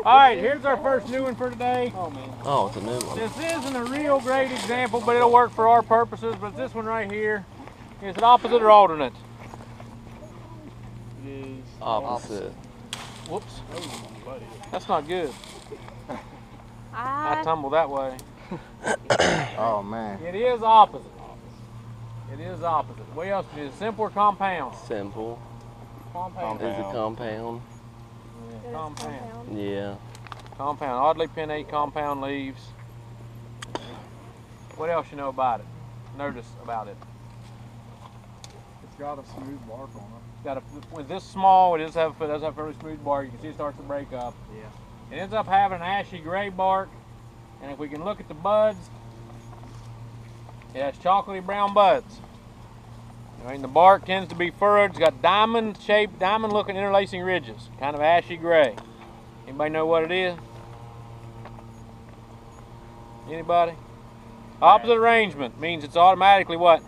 All right, here's our first new one for today. Oh, man. Oh, it's a new one. This isn't a real great example, but it'll work for our purposes. But this one right here, is it opposite or alternate? It is Opposite. Whoops, Oh, buddy. that's not good. I tumbled that way. Oh man. It is opposite. It is opposite. What else is it? Simple or compound? Simple. Compound. Is it compound? Yeah, compound. Yeah. Compound. Oddly pinnate compound leaves. What else you know about it? Notice about it. It's got a smooth bark on it. Got a, with this small, it does have fairly smooth bark. You can see it starts to break up. Yeah. It ends up having an ashy gray bark, and if we can look at the buds, it has chocolatey brown buds. I mean, the bark tends to be furrowed. It's got diamond-shaped, diamond-looking interlacing ridges, kind of ashy gray. Anybody know what it is? Anybody? Opposite arrangement means it's automatically what?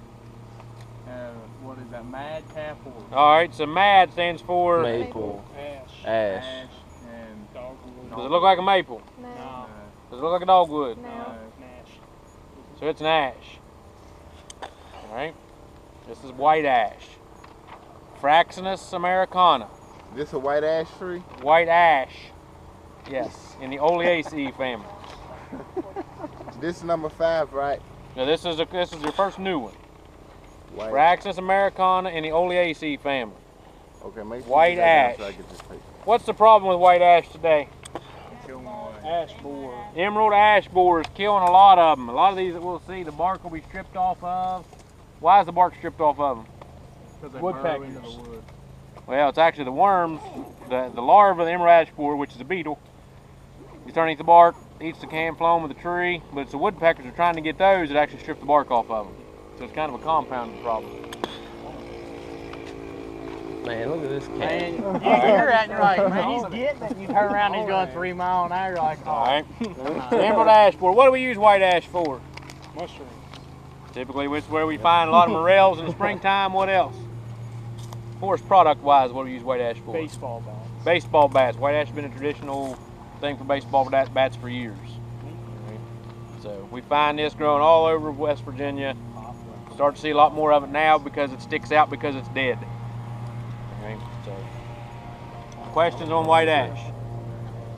What is that? Madcap or? All right, so MAD stands for? Maple. Ash. Ash. And dogwood. Does it look like a maple? No. Does it look like a dogwood? No. Nash. So it's an ash. All right. This is white ash. Fraxinus americana. This a white ash tree? White ash. Yes, in the Oleaceae family. This is number 5, right? Now this is your first new one. White. Fraxinus americana in the Oleaceae family. Okay, make sure White you got that ash. so I get this picture. What's the problem with white ash today? Ash borer. Emerald ash borer is killing a lot of them. A lot of these that we'll see, the bark will be stripped off of. Why is the bark stripped off of them? Because they Woodpeckers. burrow into the wood. Well, it's actually the worms, the larva of the emerald ash borer, which is a beetle. It's trying to eat the bark, eats the canflower of the tree, but it's the woodpeckers are trying to get those that actually strip the bark off of them. So it's kind of a compounded problem. Man, look at this cat. Man, you're acting like, man, he's getting it. You turn around, he's going 3 miles an hour. You're like, All right. Emerald ash borer. What do we use white ash for? mushrooms. Typically, it's where we find a lot of morels in the springtime. What else? Forest product-wise, what do we use white ash for? Baseball bats. Baseball bats. White ash has been a traditional thing for baseball bats for years. So we find this growing all over West Virginia. Start to see a lot more of it now because it sticks out because it's dead. Okay, so questions on white ash.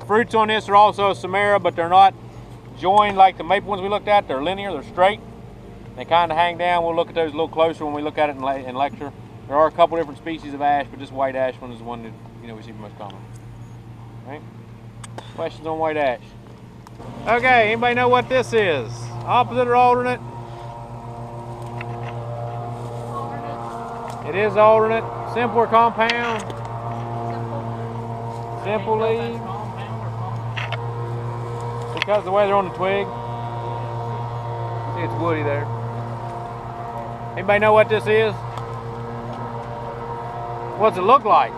Fruits on this are also a samara, but they're not joined like the maple ones we looked at. They're linear, they're straight. They kind of hang down. We'll look at those a little closer when we look at it in lecture. There are a couple different species of ash, but this white ash one is the one that we see most common. Right? Questions on white ash? Okay, anybody know what this is? Opposite or alternate? It is alternate. Simple or compound? Simple leaves. Because of the way they're on the twig. See, it's woody there. Anybody know what this is? What's it look like?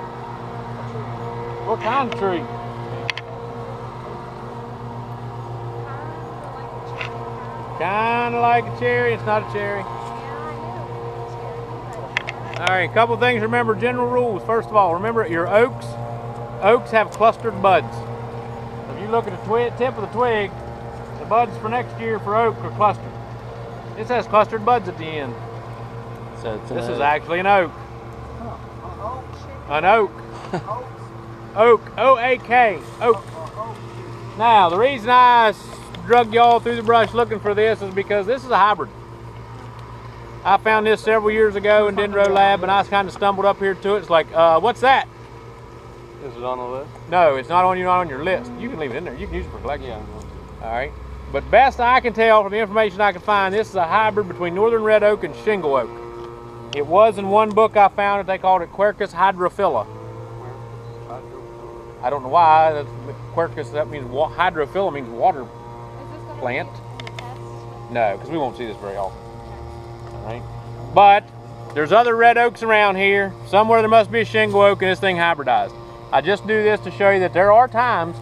What kind of tree? Kind of like a cherry. It's not a cherry. All right, a couple things. Remember, general rules. First of all, remember your oaks. Oaks have clustered buds. If you look at the tip of the twig, the buds for next year for oak are clustered. This has clustered buds at the end. So it's This is actually an oak. An oak. Oak. O-A-K. Oak. Now, the reason I drug y'all through the brush looking for this is because this is a hybrid. I found this several years ago in Dendrology Lab, and I kind of stumbled up here to it. It's like, what's that? Is it on the list? No, it's not on your list. You can leave it in there. You can use it for collection. Yeah. All right. But best I can tell from the information I can find, this is a hybrid between northern red oak and shingle oak. It was in one book I found it. They called it Quercus hydrophila. I don't know why. That's Quercus. That means hydrophila means water plant. No, because we won't see this very often. All right. But there's other red oaks around here. Somewhere there must be a shingle oak and this thing hybridized. I just do this to show you that there are times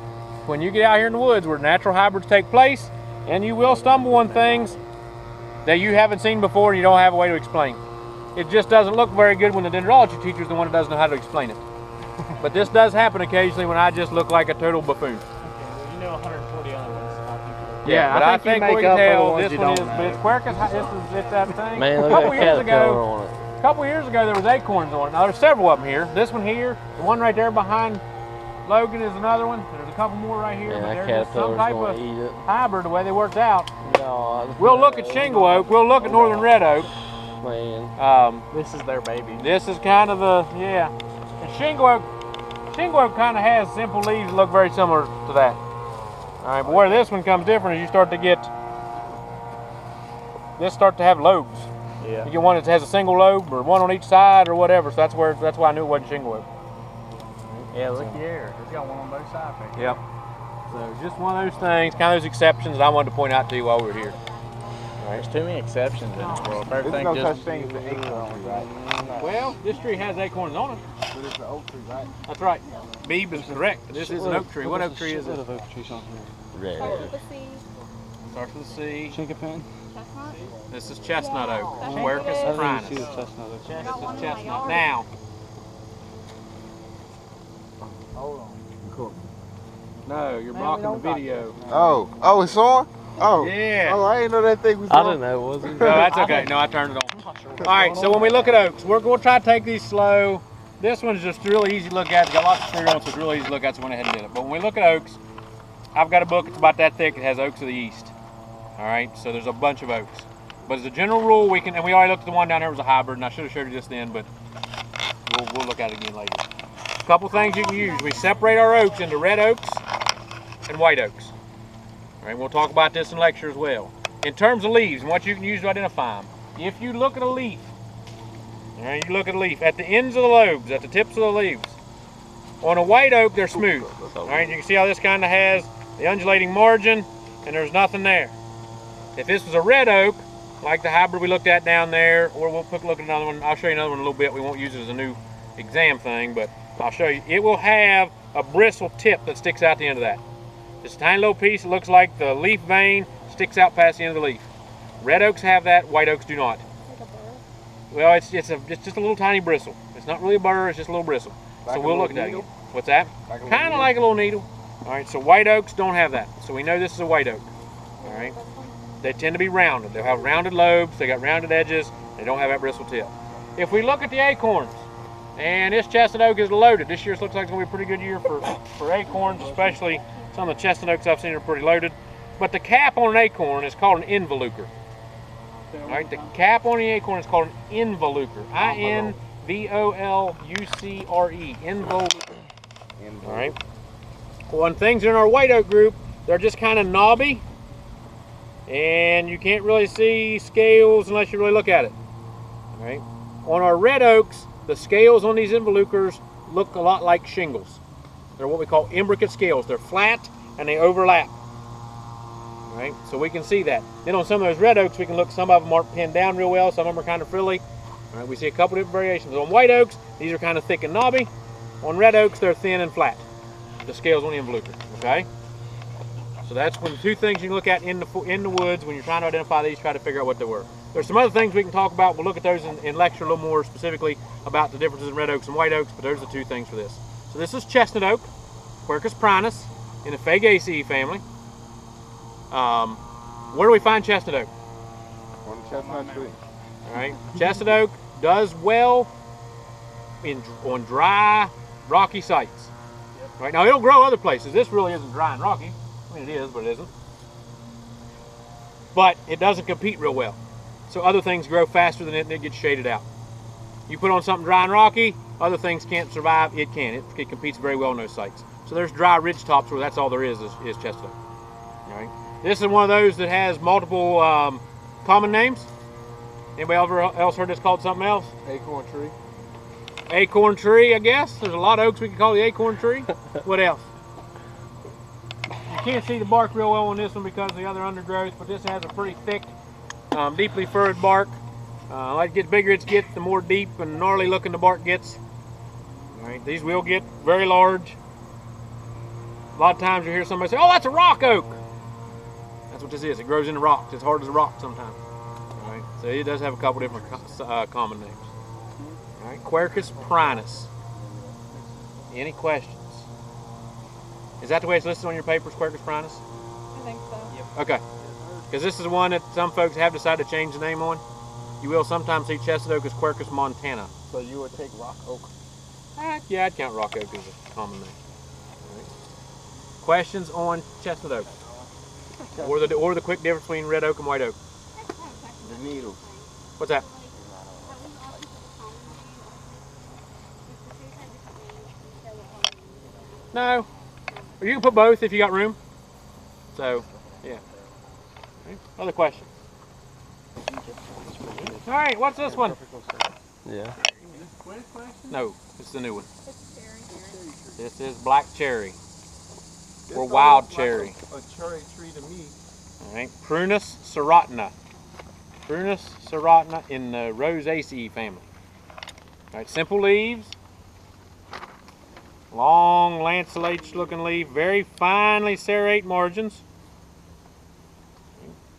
when you get out here in the woods where natural hybrids take place, and you will stumble on things that you haven't seen before and you don't have a way to explain. It just doesn't look very good when the dendrology teacher is the one that doesn't know how to explain it. But this does happen occasionally when I just look like a total buffoon. Okay, well, you know 140 other ones. Yeah, but I think you we make can up for the tell ones this you one don't is, know. but it's Quercus. It's that thing. Man, look a at couple that years caterpillar ago, on it. a couple years ago there was acorns on it. Now there's several of them here. This one here, the one right there behind Logan is another one. There's a couple more right here, Man, but that they're just some caterpillar's type gonna of eat it. hybrid the way they worked out. No, We'll look at shingle oak. We'll look at northern red oak. Man. This is their baby. This is kind of the And shingle oak kind of has simple leaves that look very similar to that. All right, but where this one comes different is you start to get start to have lobes. Yeah. You get one that has a single lobe or one on each side or whatever. So that's why I knew it wasn't shingle oak. Yeah, look here. It's got one on both sides. Right? Yep. So just one of those things, kind of those exceptions that I wanted to point out to you while we were here. There's too many exceptions in this world. There's Everything no just such thing as an acorn, right? Well, this tree has acorns on it. But it's an oak tree, right? That's right. Beebe is correct. This is an oak tree. What oak tree is it? Red. Starts with a C. Chinkapin? Chestnut? This is chestnut oak. That's Quercus it. prinus. See the chestnut. This Got one is in my chestnut. yard. Now, Hold on. Cool. no, you're blocking the video. Oh, it's on? Oh. Yeah. Oh, I didn't know that thing was I on. didn't know, was it? No, that's okay. No, I turned it on. All right, so when we look at oaks, we're going to try to take these slow. This one's just really easy to look at. It's got lots of fruit on it, so it's really easy to look at, so I went ahead and did it. But when we look at oaks, I've got a book. It's about that thick. It has oaks of the east. All right, so there's a bunch of oaks. But as a general rule, we already looked at the one down there was a hybrid, and I should have showed you this then, but we'll look at it again later. A couple things you can use. We separate our oaks into red oaks and white oaks. All right, we'll talk about this in lecture as well. In terms of leaves and what you can use to identify them, if you look at a leaf, all right, you look at a leaf, at the ends of the lobes, at the tips of the leaves, on a white oak, they're smooth. All right, you can see how this kind of has the undulating margin, and there's nothing there. If this was a red oak, like the hybrid we looked at down there, or we'll look at another one. I'll show you another one in a little bit. We won't use it as a new exam thing, but I'll show you. It will have a bristle tip that sticks out the end of that. This tiny little piece, it looks like the leaf vein sticks out past the end of the leaf. Red oaks have that, white oaks do not. Like a burr? Well, it's just a little tiny bristle. It's not really a burr, it's just a little bristle. Like so a we'll look at little that needle? again. What's that? Like a little Kind of needle? like a little needle. All right, so white oaks don't have that. So we know this is a white oak. All right. They tend to be rounded. They'll have rounded lobes, they got rounded edges, they don't have that bristle tip. If we look at the acorns, and this chestnut oak is loaded. This year looks like it's going to be a pretty good year for acorns, especially some of the chestnut oaks I've seen are pretty loaded. But the cap on an acorn is called an involucre. All right, the cap on the acorn is called an involucre. I-N-V-O-L-U-C-R-E, involucre. All right. When things are in our white oak group, they're just kind of knobby, and you can't really see scales unless you really look at it. All right. On our red oaks, the scales on these involucres look a lot like shingles. They're what we call imbricate scales. They're flat and they overlap. All right, so we can see that. Then on some of those red oaks, we can look. Some of them aren't pinned down real well. Some of them are kind of frilly. All right, we see a couple different variations. On white oaks, these are kind of thick and knobby. On red oaks, they're thin and flat. The scales on the involucre. Okay. So that's when two things you can look at in the woods when you're trying to identify these, try to figure out what they were. There's some other things we can talk about. We'll look at those in lecture a little more specifically about the differences in red oaks and white oaks, but those are the two things for this. So this is chestnut oak, Quercus prinus, in the Fagaceae family. Where do we find chestnut oak? On the chestnut tree. All right, chestnut oak does well on dry, rocky sites. Right now, it'll grow other places. This really isn't dry and rocky. I mean, it is, but it isn't. But it doesn't compete real well. So other things grow faster than it, and it gets shaded out. You put on something dry and rocky, other things can't survive. It can. It competes very well in those sites. So there's dry ridge tops where that's all there is chestnut oak. All right. This is one of those that has multiple common names. Anybody else heard this called something else? Acorn tree. Acorn tree, I guess. There's a lot of oaks we can call the acorn tree. What else? You can't see the bark real well on this one because of the other undergrowth, but this has a pretty thick, deeply furrowed bark. Like it gets bigger it gets, the more deep and gnarly looking the bark gets. All right, these will get very large. A lot of times you hear somebody say, "Oh, that's a rock oak." That's what this is. It grows in the rocks. It's hard as a rock sometimes. All right, so it does have a couple different common names. All right, Quercus prinus. Any questions? Is that the way it's listed on your papers, Quercus Prinus? I think so. Yep. Okay. Because this is one that some folks have decided to change the name on. You will sometimes see chestnut oak as Quercus montana. So you would take rock oak? Yeah, I'd count rock oak as a common name. All right. Questions on chestnut oak? Or the quick difference between red oak and white oak? The needles. What's that? No. You can put both if you got room. So, yeah. Okay. Other questions? All right, what's this one? Yeah. No, it's the new one. It's cherry. This is black cherry. Or wild cherry. A cherry tree to me. All right, Prunus serratina. Prunus serratina in the Rosaceae family. All right, simple leaves. Long, lanceolate looking leaf, very finely serrate margins.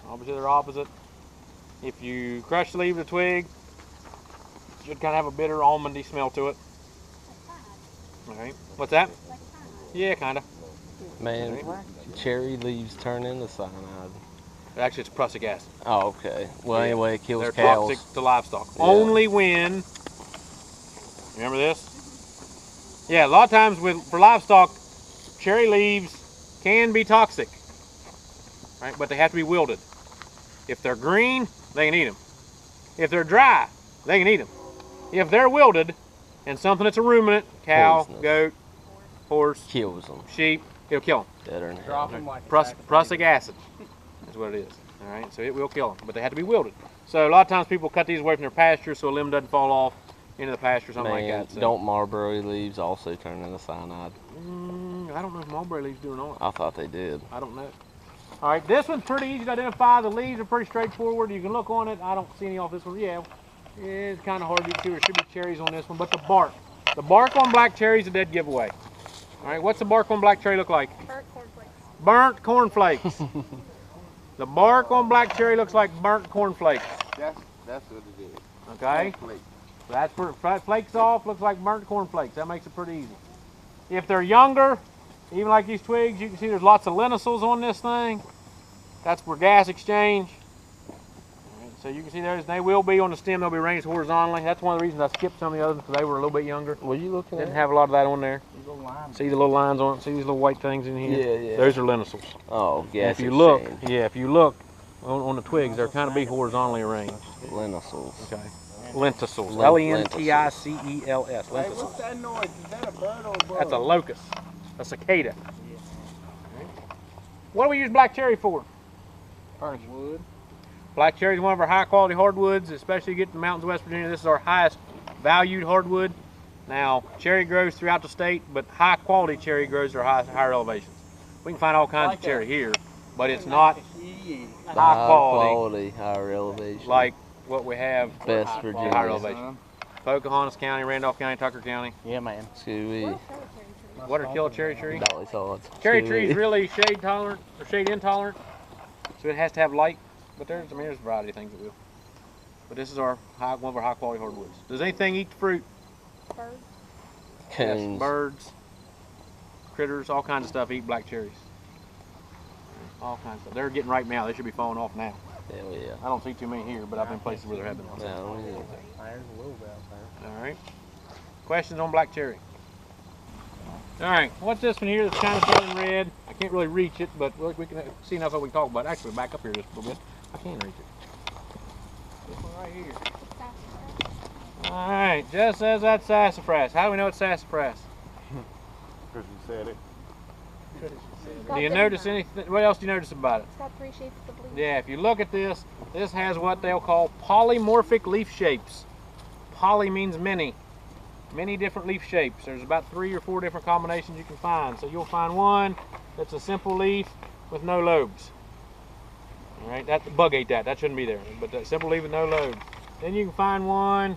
Obviously they're opposite. If you crush the leaf of the twig, it should kind of have a bitter almondy smell to it. All right, what's that? Yeah, kind of. Man, cherry leaves turn into cyanide. Actually, it's prussic acid. Oh, okay. Well, anyway, it kills They're cows. toxic to livestock. Yeah. Only when, remember this? Yeah, a lot of times for livestock, cherry leaves can be toxic, right? But they have to be wilted. If they're green, they can eat them. If they're dry, they can eat them. If they're wilted, and something that's a ruminant, cow, Poisonous. goat, horse, Kills them. sheep, it'll kill them. Better than Drop hell. them like Prussic acid is what it is. All right, so it will kill them, but they have to be wilted. So a lot of times people cut these away from their pasture so a limb doesn't fall off into the pasture or something Man, like that. So. don't mulberry leaves also turn into cyanide? I don't know if mulberry leaves do or not. I thought they did. I don't know. All right, this one's pretty easy to identify. The leaves are pretty straightforward. You can look on it. I don't see any off this one. Yeah, it's kind of hard to do. There should be cherries on this one, but the bark on black cherry is a dead giveaway. All right, what's the bark on black cherry look like? Burnt cornflakes. Burnt cornflakes. The bark on black cherry looks like burnt cornflakes. That's what it is. Okay, Flake. that's where it flakes off. Looks like burnt cornflakes. That makes it pretty easy. If they're younger, even like these twigs, you can see there's lots of lenticels on this thing. That's for gas exchange. All right, so you can see there, they will be on the stem. They'll be arranged horizontally. That's one of the reasons I skipped some of the others because they were a little bit younger. Were you looking at Didn't have a lot of that on there. Little lines. See the little lines on it? See these little white things in here? Yeah, yeah. Those are lenticels. Oh, And gas if you look, exchange. if you look on the twigs, they're kind of be horizontally arranged. Lenticels. Okay. Lenticels. Lenticels. L-E-N-T-I-C-E-L-S. Hey, Lenticels. what's that noise? Is that a bird or a bug? That's a locust. A cicada. What do we use black cherry for? Wood. Black cherry is one of our high quality hardwoods, especially you get to the mountains of West Virginia. This is our highest valued hardwood. Now, cherry grows throughout the state, but high quality cherry grows at higher elevations. We can find all kinds of cherry here, but it's not Yeah. The high quality higher elevation. like what we have Best higher Virginia. elevation. Pocahontas County, Randolph County, Tucker County. Yeah, man. Scooby. What are kill a cherry tree? Dolly solids. Cherry Scooby. tree is really shade tolerant or shade intolerant, so it has to have light. But there's a variety of things that will. But this is one of our high quality hardwoods. Does anything eat the fruit? Birds. Yes, Coons. birds, critters, all kinds of stuff eat black cherries. All kinds of stuff. They're getting ripe now. They should be falling off now. Hell yeah. I don't see too many here, but I've been places where there have been. No, yeah. There's a little bit out there. All right. Questions on black cherry? All right. What's this one here that's kind of turning red? I can't really reach it, but we can see enough of what we can talk about. Actually, back up here just a little bit. I can reach it. This one right here. All right. Just says that's sassafras. How do we know it's sassafras? Because you said it. Do you notice anything? What else do you notice about it? It's got 3 shapes of leaves. Yeah, if you look at this, this has what they'll call polymorphic leaf shapes. Poly means many. Many different leaf shapes. There's about 3 or 4 different combinations you can find. So you'll find one that's a simple leaf with no lobes. All right, that the bug ate that. That shouldn't be there. But that simple leaf with no lobes. Then you can find one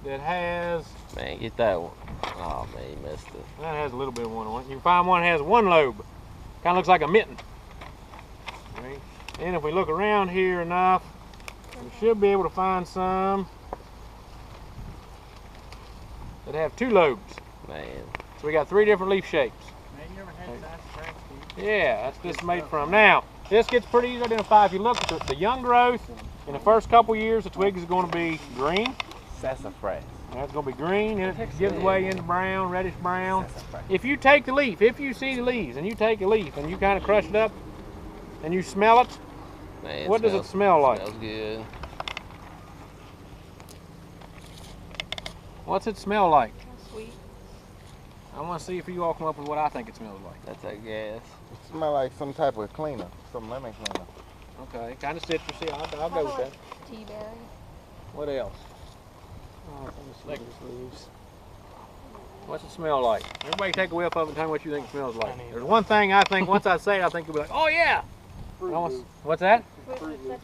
that has Man, get that one. Oh, man, you missed it. that has a little bit of one on it. You can find one that has 1 lobe. Kind of looks like a mitten. All right. And if we look around here enough, we should be able to find some that have 2 lobes. Man. So we got 3 different leaf shapes. Man, you ever had sassafras, Steve? Yeah, that's this made from. Now, this gets pretty easy to identify. If you look at the young growth, in the first couple years, the twigs is going to be green. Sassafras. That's going to be green, and it gives way into brown, reddish brown. Sassafras. If you take the leaf, if you see the leaves, and you take a leaf and you kind of crush it up, and you smell it, Man, what does it smell like? Smells good. What's it smell like? Sweet. I want to see if you all come up with what I think it smells like. That's a gas. It smells like some type of cleaner, some lemon cleaner. Okay, kind of citrusy. I'll go with that. Tea berry. What else? Oh, leaves. What's it smell like? Everybody take a whiff of it and tell me what you think it smells like. There's one thing I think, once I say it, I think you'll be like, oh yeah! What's that?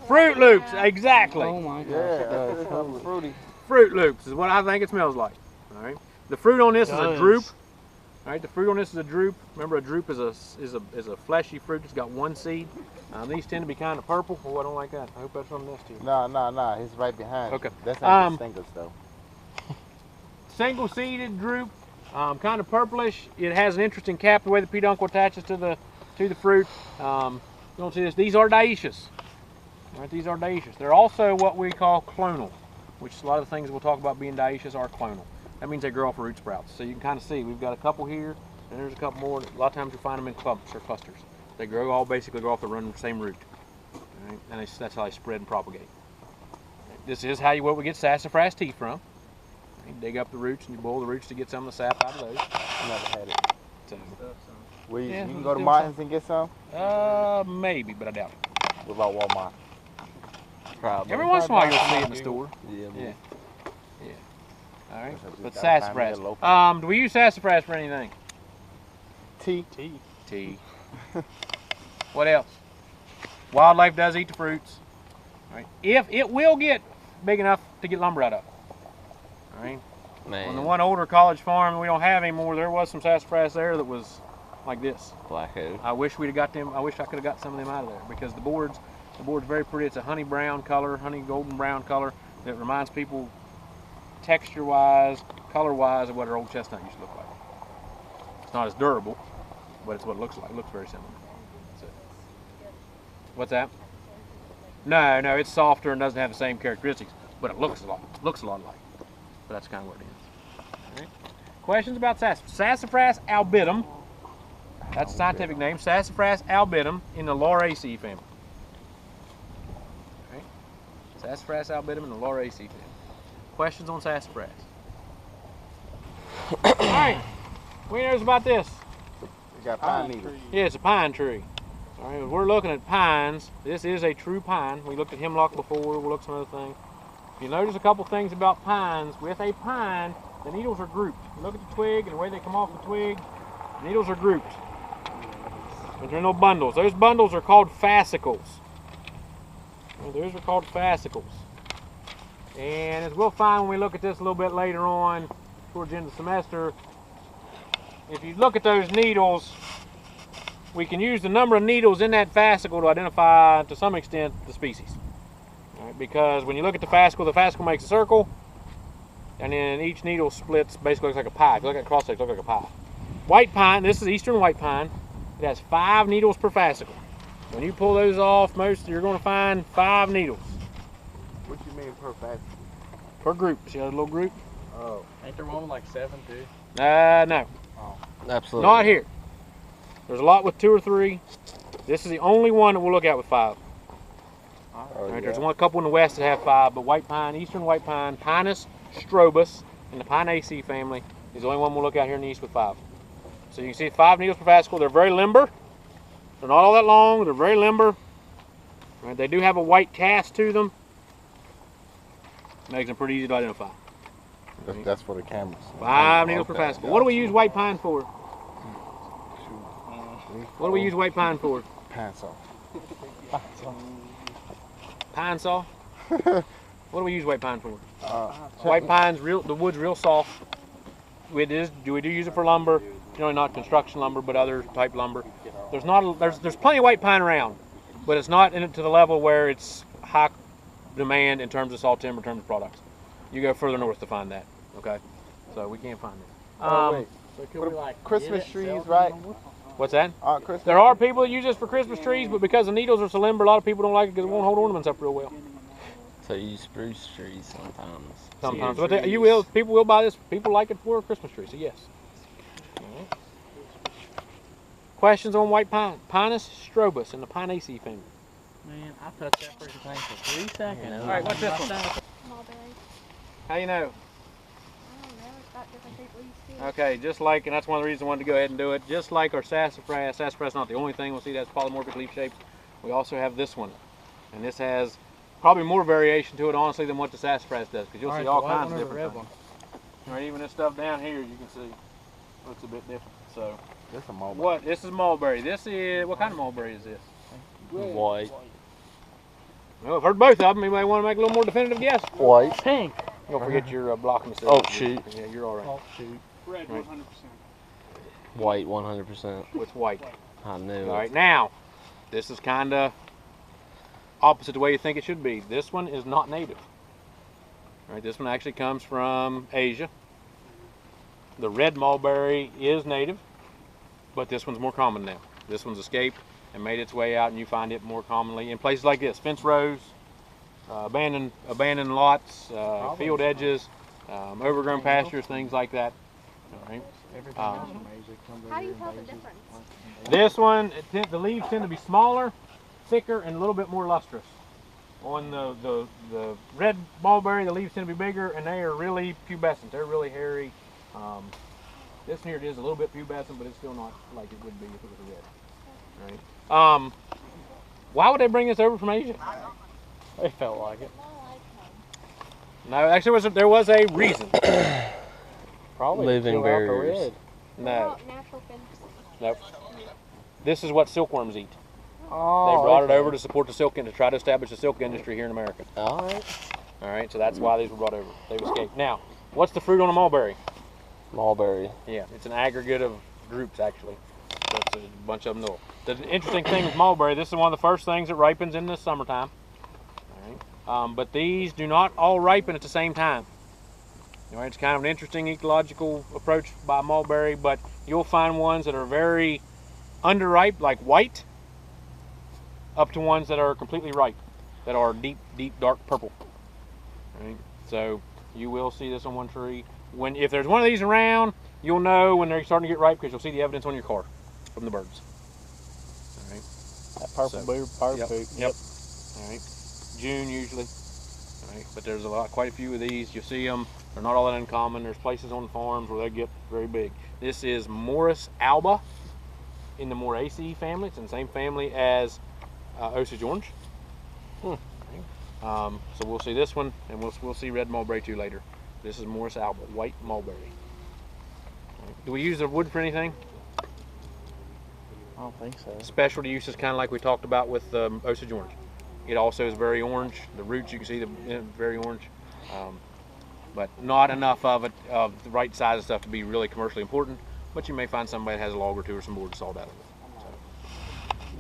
Fruit Loops, exactly. Oh my gosh. Yeah, something fruity. Fruit Loops is what I think it smells like. All right. The fruit on this is a Does. drupe. All right. The fruit on this is a drupe. Remember, a drupe is a fleshy fruit. It's got 1 seed. These tend to be kind of purple. Oh, I don't like that. I hope that's from this to you. No, he's right behind. Okay. That's not the stingers though. Single seeded drupe, kind of purplish. It has an interesting cap the way the peduncle attaches to the fruit. You don't see this. These are dioecious. All right. These are dioecious. They're also what we call clonal, which a lot of the things we'll talk about being dioecious are clonal. That means they grow off of root sprouts. So you can kind of see we've got a couple here, and there's a couple more. A lot of times you find them in clumps or clusters. They basically grow off the same root, all right? And that's how they spread and propagate. This is what we get sassafras tea from. You dig up the roots and you boil the roots to get some of the sap out of those. Never had it. So, Well, you Yeah, can let's go to do Martin's and get some? maybe, but I doubt it. What about Walmart? Probably. Every once in a while you'll see it in the store. Yeah. Yeah. All right, Guess I just but gotta find me sassafras. a local. Do we use sassafras for anything? Tea. Tea. What else? Wildlife does eat the fruits. All right. If it will get big enough to get lumber out of. All right. Man. On the one older college farm we don't have anymore, there was some sassafras there that was like this. Black oak. I wish we'd have got them. I wish I could have got some of them out of there because the board's very pretty. It's a honey brown color, honey golden brown color that reminds people texture-wise, color-wise of what our old chestnut used to look like. It's not as durable, but it's what it looks like. It looks very similar. So, what's that? No, it's softer and doesn't have the same characteristics, but it looks a lot alike. But that's kind of what it is. All right. Questions about sassafras albidum? That's the scientific name. Sassafras albidum in the Lauraceae family. All right. Sassafras albidum in the Lauraceae family. Questions on sassafras? All right. What knows about this? We got pine needles. Yeah, it's a pine tree. All right, we're looking at pines. This is a true pine. We looked at hemlock before. We'll look at some other things. If you notice a couple things about pines, with a pine, the needles are grouped. You look at the twig and the way they come off the twig, the needles are grouped. And there are no bundles. Those bundles are called fascicles. Those are called fascicles. And as we'll find when we look at this a little bit later on, towards the end of the semester, if you look at those needles, we can use the number of needles in that fascicle to identify, to some extent, the species. All right, because when you look at the fascicle makes a circle, and then each needle splits, basically looks like a pie. If you look at cross section, it looks like a pie. White pine, this is eastern white pine. It has 5 needles per fascicle. When you pull those off, you're going to find 5 needles. What you mean per fascicle? Per group. See that little group? Oh. Ain't there one with like 7 too? No. Absolutely. Not here. There's a lot with 2 or 3. This is the only one that we'll look at with 5. Oh, Right, there's a couple in the west that have 5, but white pine, eastern white pine, Pinus strobus in the Pinaceae family is the only one we'll look at here in the east with 5. So you can see 5 needles per fascicle. They're very limber. They're not all that long. They're very limber. Right, they do have a white cast to them. Makes them pretty easy to identify. That's for the cameras. 5 needles per fascicle. What do we use white pine for? What do we use white pine for? Pine saw. Pine saw? What do we use white pine for? White pine's the wood's real soft. We do use it for lumber. Generally not construction lumber, but other type lumber. There's plenty of white pine around, but it's not in it to the level where it's high demand in terms of saw timber, in terms of products. You go further north to find that. Okay, so we can't find it. Oh, wait. So could we like Christmas get it, trees, sell it, right? What's that? Christmas. There are people that use this for Christmas trees, but because the needles are so limber, a lot of people don't like it because it won't hold ornaments up real well. So you use spruce trees sometimes. Sometimes, Cedar but trees. people will buy this. People like it for a Christmas tree, so yes. Questions on white pine? Pinus strobus in the Pinaceae family. Man, I touched that freaking thing for 3 seconds. All right, what's this one? Mulberry. How you know? I don't know. It's got different shaped leaves too. Okay, just like, and that's one of the reasons I wanted to go ahead and do it. Just like our sassafras, sassafras not the only thing we'll see that's polymorphic leaf shapes. We also have this one, and this has probably more variation to it, honestly, than what the sassafras does, because you'll see all kinds of different things. All right, even this stuff down here, you can see looks a bit different. So, This a mulberry. what? This is mulberry. This is what kind of mulberry is this? White. Well, I've heard both of them. You may want to make a little more definitive guess. White. Pink. Don't forget your blocking stuff. Oh, shoot. Yeah, you're all right. Oh, shoot. Red, Right. 100%. White 100%. What's white? I knew All it. right, now, this is kind of opposite the way you think it should be. This one is not native. All right, this one actually comes from Asia. The red mulberry is native, but this one's more common now. This one's escaped and made its way out, and you find it more commonly in places like this: fence rows, abandoned lots, field edges, overgrown pastures, things like that. All right. How do you tell the difference? This one, the leaves tend to be smaller, thicker, and a little bit more lustrous. On the red mulberry, the leaves tend to be bigger, and they are really pubescent. They're really hairy. This one here, it is a little bit pubescent, but it's still not like it would be if it was a red. All right. Why would they bring this over from Asia? They felt like it. No, actually, there was a reason. Probably Living chill out the barriers. red. No, Well, natural fence. nope. This is what silkworms eat. Oh, They brought okay. it over to support the silk and to try to establish the silk industry here in America. All right. All right, so that's why these were brought over. They've escaped. Now, what's the fruit on a mulberry? Mulberry. Yeah, it's an aggregate of groups, actually. So it's a bunch of them. Little. The interesting thing with mulberry, this is one of the first things that ripens in the summertime. All right. But these do not all ripen at the same time. All right, it's kind of an interesting ecological approach by mulberry, but you'll find ones that are very underripe, like white, up to ones that are completely ripe, that are deep, deep, dark purple. All right. So you will see this on one tree. If there's one of these around, you'll know when they're starting to get ripe because you'll see the evidence on your car from the birds. All right. That purple bird, perfect. Yep. All right. June usually. All right. But there's quite a few of these. You'll see them. They're not all that uncommon. There's places on the farms where they get very big. This is Morus alba in the Moraceae family. It's in the same family as Osage orange. So we'll see this one, and we'll see red mulberry too later. This is Morus alba, white mulberry. Do we use the wood for anything? I don't think so. Specialty uses, kind of like we talked about with Osage orange. It also is very orange. The roots, you can see, very orange. But not enough of it, of the right size of stuff to be really commercially important. But you may find somebody that has a log or two or some board sawed out of it.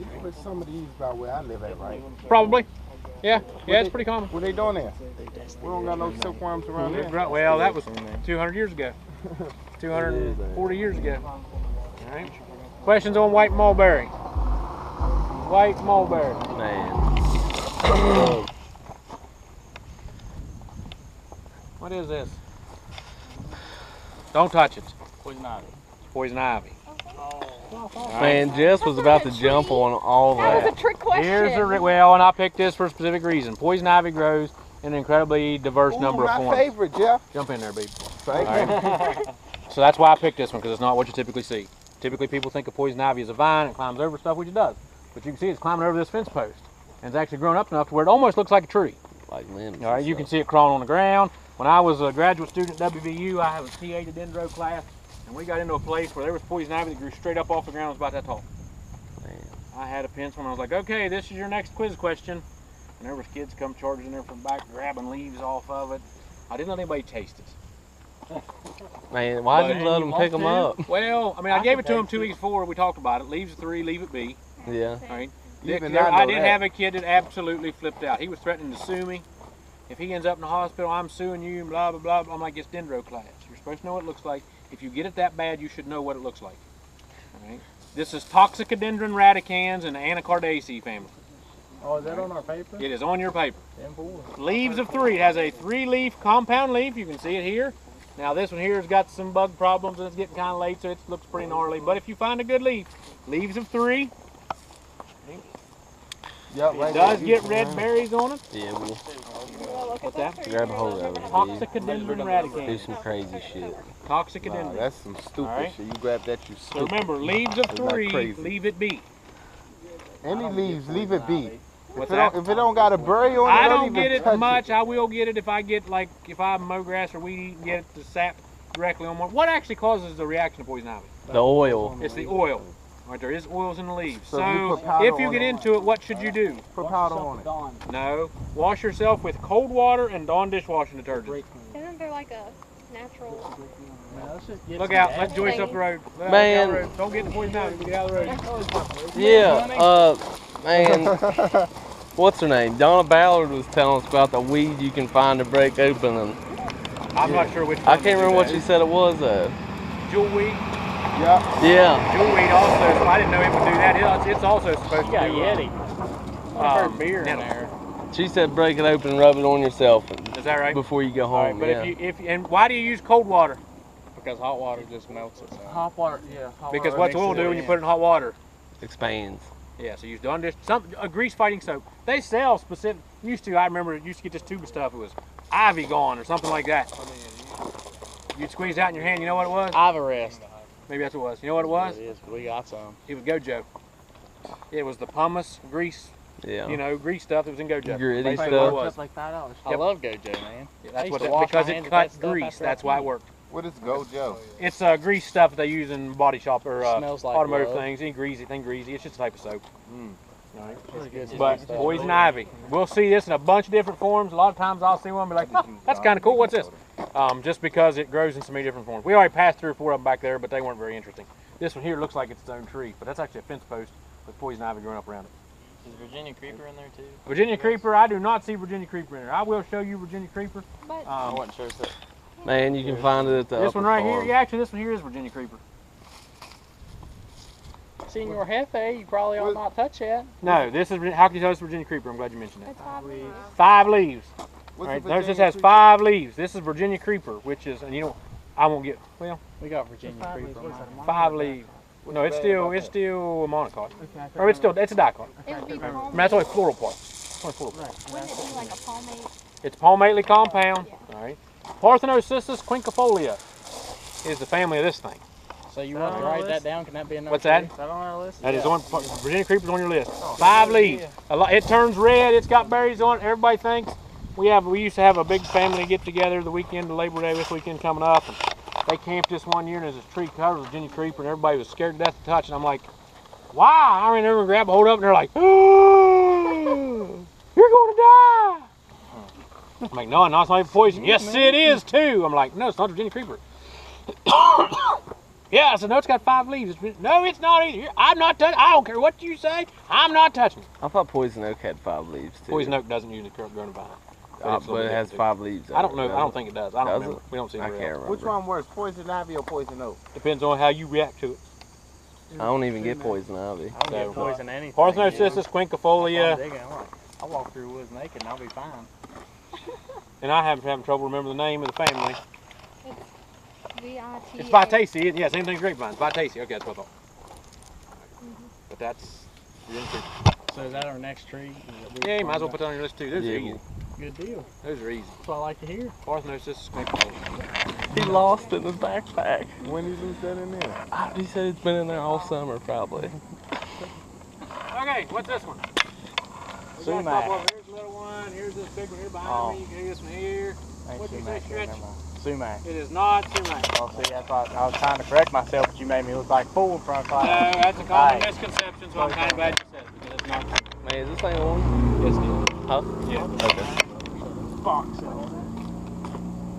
You can put some of these by where I live at, right? Probably. Yeah, it's pretty common. What they doing there? We don't got no silkworms around here. Well, that was 200 years ago. 240 years ago. All right. Questions on white mulberry? White mulberry. Man. What is this? Don't touch it. Poison ivy. Poison ivy. Man, Jess was about to jump on all That was that. a trick question. And I picked this for a specific reason. Poison ivy grows in an incredibly diverse number of my forms. favorite, Jeff. Jump in there, babe. Right? All right. So that's why I picked this one, because it's not what you typically see. Typically people think of poison ivy as a vine and climbs over stuff, which it does. But you can see it's climbing over this fence post. And it's actually grown up enough to where it almost looks like a tree. Like limbs. All right, you can see it crawling on the ground. When I was a graduate student at WVU, I had a TA to Dendro class, and we got into a place where there was poison ivy that grew straight up off the ground. It was about that tall. Man. I had a pencil and I was like, okay, this is your next quiz question. And there was kids come charging in there from back, grabbing leaves off of it. I didn't let anybody taste it. Man, why did you let them pick them up? Well, I mean, I gave it to them 2 weeks before we talked about it. Leaves 3, leave it be. Yeah. All right. Even I did have a kid that absolutely flipped out. He was threatening to sue me. If he ends up in the hospital, I'm suing you, and blah, blah, blah. I'm like, it's Dendro class. You're supposed to know what it looks like. If you get it that bad, you should know what it looks like. All right. This is Toxicodendron radicans in the Anacardiaceae family. Oh, is that on our paper? It is on your paper. 10-4. Leaves of 3. It has a 3-leaf compound leaf. You can see it here. Now this one here has got some bug problems and it's getting kind of late, so it looks pretty gnarly. But if you find a good leaf, leaves of 3. Yep, It does get red berries on it. Yeah, we'll What's that? grab a hold of it. Toxicodendron Do radicans. some crazy shit. Toxicodendron. That's some stupid Alright. shit. You grab that, you So stupid. remember, leaves of It's not 3, crazy. leave it be. Any leaves, leave it be. What's If that? it don't got a berry on it, I don't don't even get it touch much. I will get it if I get, like, if I mow grass or weed eat and get the sap directly on one. What actually causes the reaction to poison ivy? The oil. It's the oil. Right, there is oils in the leaves. So you So put powder if you on get it. into it, what should you do? Put powder on it. No. Wash yourself with cold water and Dawn dishwashing detergent. Isn't there like a natural? Look out. Let Joyce up the road. Let out Man. the road. Don't get the poison ivy. Get out of the road. Yeah, man, what's her name? Donna Ballard was telling us about the weed you can find to break open, and I'm not sure which one. I can't remember what she said it was though. Jewelweed. Yeah. Yeah, Jewelweed also, I didn't know it would do that. It's also supposed You got to do Yeti. I heard beer in nettle. there. she said break it open and rub it on yourself Is that right? before you go All right, home. but Yeah. and why do you use cold water? Because hot water just melts it. Hot water, yeah. Hot Because water what's oil mixes do when you in. put it in hot water? Expands. Yeah, so use Dawn dish, a grease fighting soap. They sell specific. I remember used to get this tube of stuff. It was Ivy Gone or something like that. You'd squeeze it out in your hand. You know what it was? Ivarest. Maybe that's what it was. You know what it was? It is. We got some. It was Gojo. It was the pumice grease, Yeah. Grease stuff that was in Gojo. Gritty Basically stuff. what it was. Like $5. I Yep. love Gojo, man. Yeah, I that's used what to that, wash because my it hands with cut that stuff grease. after That's I why it eat. worked. What is Gojo? It's grease stuff that they use in body shop or Smells like automotive love. things. Any greasy thing greasy. It's just a type of soap. Right. It's good But stuff. poison ivy. We'll see this in a bunch of different forms. A lot of times I'll see one and be like, oh, that's kind of cool. What's this? Just because it grows in so many different forms. We already passed 3 or 4 of them back there, but they weren't very interesting. This one here looks like it's its own tree, but that's actually a fence post with poison ivy growing up around it. Is Virginia creeper in there too? Virginia creeper, I do not see Virginia creeper in there. I will show you Virginia creeper. But I wasn't sure. So Man, you can find it at the This upper one right here, farm. yeah, actually this one here is Virginia creeper. Senor Jefe, you probably ought not touch that. No, this is, how can you tell it's Virginia creeper? I'm glad you mentioned that. it's 5 leaves. 5 leaves. What's Right, the theirs just Virginia has creeper? 5 leaves. This is Virginia creeper, which is, and you know, I won't get, well, We got Virginia creeper. 5 leaves. No, it's still a monocot. Or it's a dicot. It would be I mean, palmate. that's only floral part. It's only floral part. Wouldn't it be like a palmate? It's palmately compound. Yeah. All right. Parthenocissus quinquefolia is the family of this thing. So you want to write that down? Can that be another What's that? tree? Is that on our list? That is on Virginia creeper's on your list. 5 leaves. It turns red. It's got berries on it. Everybody thinks we used to have a big family get together the weekend of Labor Day. This weekend coming up, and they camped this one year, and there's this tree covered with Virginia creeper, and everybody was scared to death to touch. And I'm like, why? I remember grab a hold of it, and they're like, oh, you're going to die. I'm like, no, it's not even poison. Yes, it is too. I'm like, no, it's not Virginia creeper. Yeah, I said, no, it's got 5 leaves. No, it's not either. I'm not touching. I don't care what you say. I'm not touching it. I thought poison oak had 5 leaves too. Poison oak doesn't usually grow in a vine. But it has 5 leaves. I don't know. I don't think it does. I don't Does remember. it? We don't see it. I can't remember. Which one worse, poison ivy or poison oak? Depends on how you react to it. I don't even get poison ivy. I don't get So, poison anything. Parthenocissus I'm quinquefolia, digging. I walk through woods naked and I'll be fine. and I haven't having trouble remembering the name of the family. V-I-T-A. It's Vitaceae. Yeah, same thing as grapevines. Vitaceae. Okay, that's what I thought. But that's Virginia creeper. So is that our next tree? Yeah, you might as well put that on your list too. Those are Yeah. easy. Good deal. Those are easy. That's what I like to hear. Parthenocissus quinquefolia. He lost in his backpack. When did you lose that in there? He said it's been in there all summer, probably. Okay, what's this one? We got a Sumac. couple of them. Here's a little one. Here's this big one here behind Oh. me. You can hear this one here. Ain't What'd you say, sumac, Stretch? never mind. Sumac. It is not sumac. Well, see, I thought I was trying to correct myself, but you made me look like a fool in front of No, class. that's a common Right. misconception, so I'm kind of glad you said it, because it's not. Man, is this thing on? Yes, it is. Huh? Yeah. Okay. Box.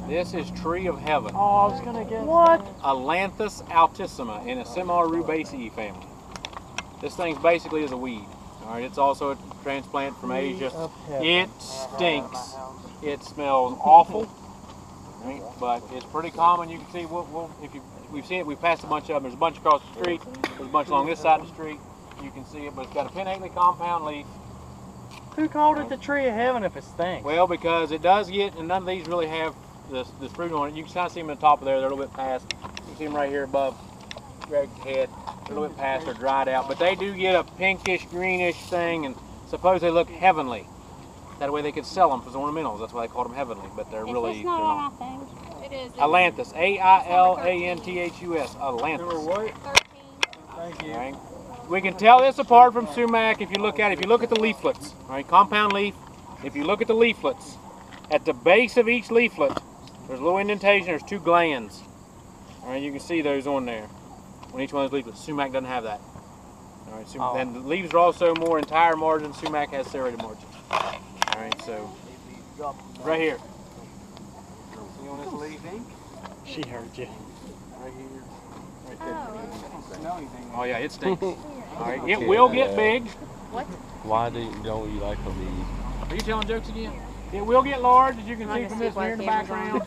This is Tree of Heaven, Oh, I was gonna get what? Alanthus altissima in a Semirubaceae family. This thing basically is a weed. All right, it's also a transplant from Asia. It stinks. It smells awful. Right? But it's pretty common. You can see, we've seen it, we've passed a bunch of them. There's a bunch across the street. There's a bunch along this side of the street. You can see it, but it's got a pinnately compound leaf. Who called it the tree of heaven if it stinks? Well, because it does get, and none of these really have this fruit on it. You can kind of see them on the top of there. They're a little bit past. You can see them right here above Greg's head. They're a little bit past. They're dried out, but they do get a pinkish, greenish thing, and suppose they look heavenly. That way they could sell them as ornamentals. That's why they call them heavenly, but they're really, It's not on our thing. It is. Ailanthus, A-I-L-A-N-T-H-U-S, Ailanthus. What? 13. Thank you. Right? We can tell this apart from sumac if you look at it. If you look at the leaflets, all right, compound leaf. If you look at the leaflets, at the base of each leaflet, there's a little indentation. There's 2 glands. All right, you can see those on there on each one of those leaflets. Sumac doesn't have that. All right, and the leaves are also more entire margins. Sumac has serrated margins. All right, so right here. See on this leaf? She heard you. Right here. Right there. Oh. Oh yeah, it stinks. All right, it will get big. What? Why don't you like the leaves? Are you telling jokes again? It will get large, as you can see Like from a this here in the camera's background.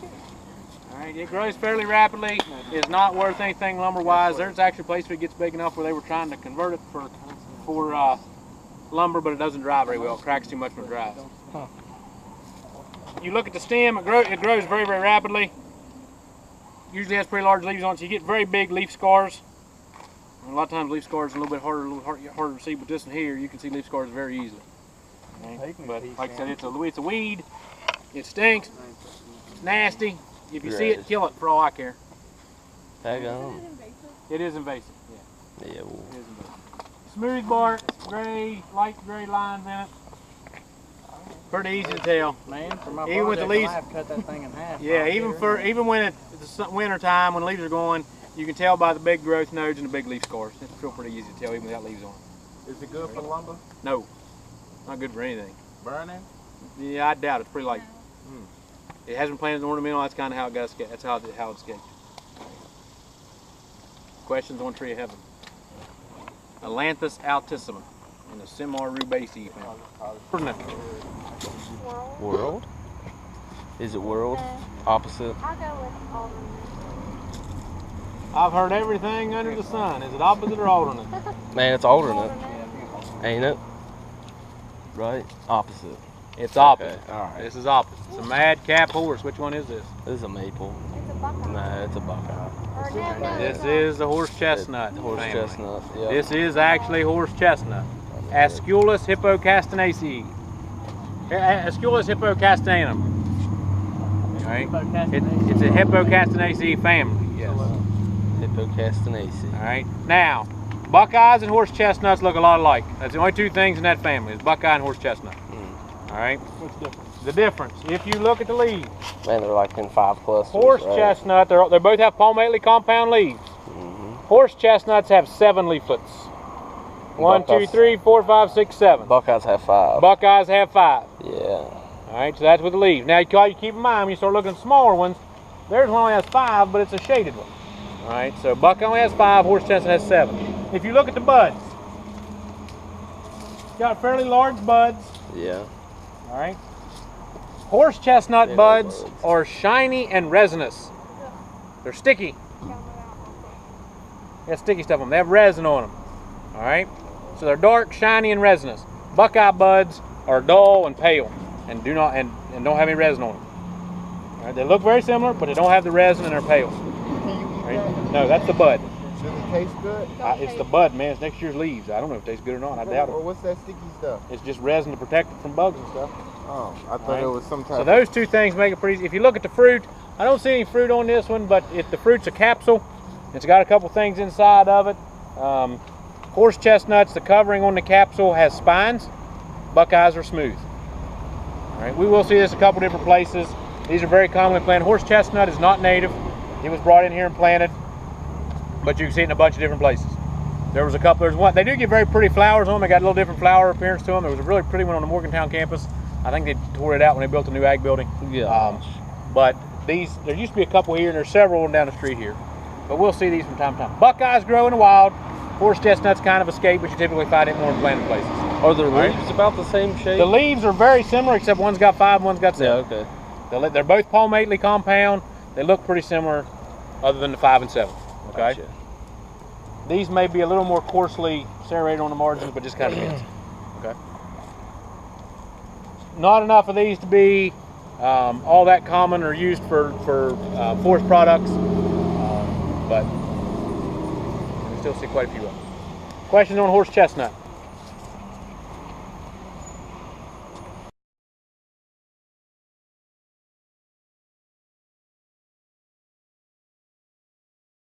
All right, it grows fairly rapidly. It's not worth anything lumber-wise. There's actually a place where it gets big enough where they were trying to convert it for lumber, but it doesn't dry very well. It cracks too much when it dries. Huh. You look at the stem, it grows very, very rapidly. Usually has pretty large leaves on it, so you get very big leaf scars. And a lot of times leaf scars are a little bit harder to see, but this one here, you can see leaf scars very easily. Right? But like I said, it's a weed. It stinks. It's nasty. If you see it, kill it for all I care. Tag on. It is invasive. Yeah. Yeah. Well, It is invasive. Smooth bark, gray, light gray lines in it. Pretty easy to tell. Man, for my Even with the project, leaves- I have cut that thing in half. Yeah, even when it's winter time, when the leaves are going, you can tell by the big growth nodes and the big leaf scars. It's still pretty easy to tell even without leaves on it. Is it good for lumber? No, not good for anything. Burning? Yeah, I doubt it. It's pretty light. It has been planted as ornamental. That's kind of how it got escaped. That's how it escaped. Questions on tree of heaven. Ailanthus altissima in the Semar-rubaceae family. world? Is it world? Opposite? I'll go with alderman. I've heard everything under the sun. Is it opposite or alternate? Man, it's alternate, ain't it? Right? Opposite. It's opposite. Okay, all right. This is opposite. It's a madcap horse. Which one is this? This is a maple. It's a buckeye. Nah, it's a buckeye. Or no, This is the horse chestnut. Horse family. chestnut. Yeah. This is actually horse chestnut. Asculus hippocastaneaceae. Asculus hippocastanum. Right? It's a hippocastaneaceae family. Yes. Hippocastaneaceae. All right. Now, buckeyes and horse chestnuts look a lot alike. That's the only 2 things in that family: is buckeye and horse chestnut. All right. What's the difference? The difference, if you look at the leaves, Man, they're like in 5 clusters. horse right? chestnut, they both have palmately compound leaves. Horse chestnuts have 7 leaflets. 1, 2, 3, 4, 5, 6, 7. Buckeyes have 5. Buckeyes have 5. Yeah. All right, so that's with the leaves. Now, you keep in mind when you start looking at smaller ones, theirs one only has 5, but it's a shaded one. All right, so buckeye only has 5, horse chestnut has 7. If you look at the buds, got fairly large buds. Yeah. All right. Horse chestnut Yeah, buds buds. are shiny and resinous. They're sticky. They got sticky stuff on them. They have resin on them. All right. So they're dark, shiny, and resinous. Buckeye buds are dull and pale, and don't have any resin on them. All right. They look very similar, but they don't have the resin and they're pale. Can you eat Right? No, that's the bud. Does it taste good? It's the bud, man. It's next year's leaves. I don't know if it tastes good or not. I doubt Or it. what's that sticky stuff? It's just resin to protect it from bugs and stuff. Oh, I thought Right. it was some type So of... those 2 things make it pretty easy. If you look at the fruit, I don't see any fruit on this one, but the fruit's a capsule. It's got a couple things inside of it. Horse chestnuts, the covering on the capsule has spines. Buckeyes are smooth. All right, we will see this a couple different places. These are very commonly planted. Horse chestnut is not native. It was brought in here and planted, but you can see it in a bunch of different places. There was a couple, there's one, they do get very pretty flowers on them. They got a little different flower appearance to them. There was a really pretty one on the Morgantown campus. I think they tore it out when they built the new ag building. Yeah. But there used to be a couple here, and there's several down the street here. But we'll see these from time to time. Buckeyes grow in the wild. Horse chestnuts kind of escape, but you typically find it more in planted places. Are their right. leaves about the same shape? The leaves are very similar, except one's got 5, one's got 7. Yeah, okay. They're both palmately compound. They look pretty similar, other than the 5 and 7. Okay. Gotcha. These may be a little more coarsely serrated on the margins, but just kind of depends. Okay. Not enough of these to be all that common or used for forest products, but we still see quite a few of them. Questions on horse chestnut?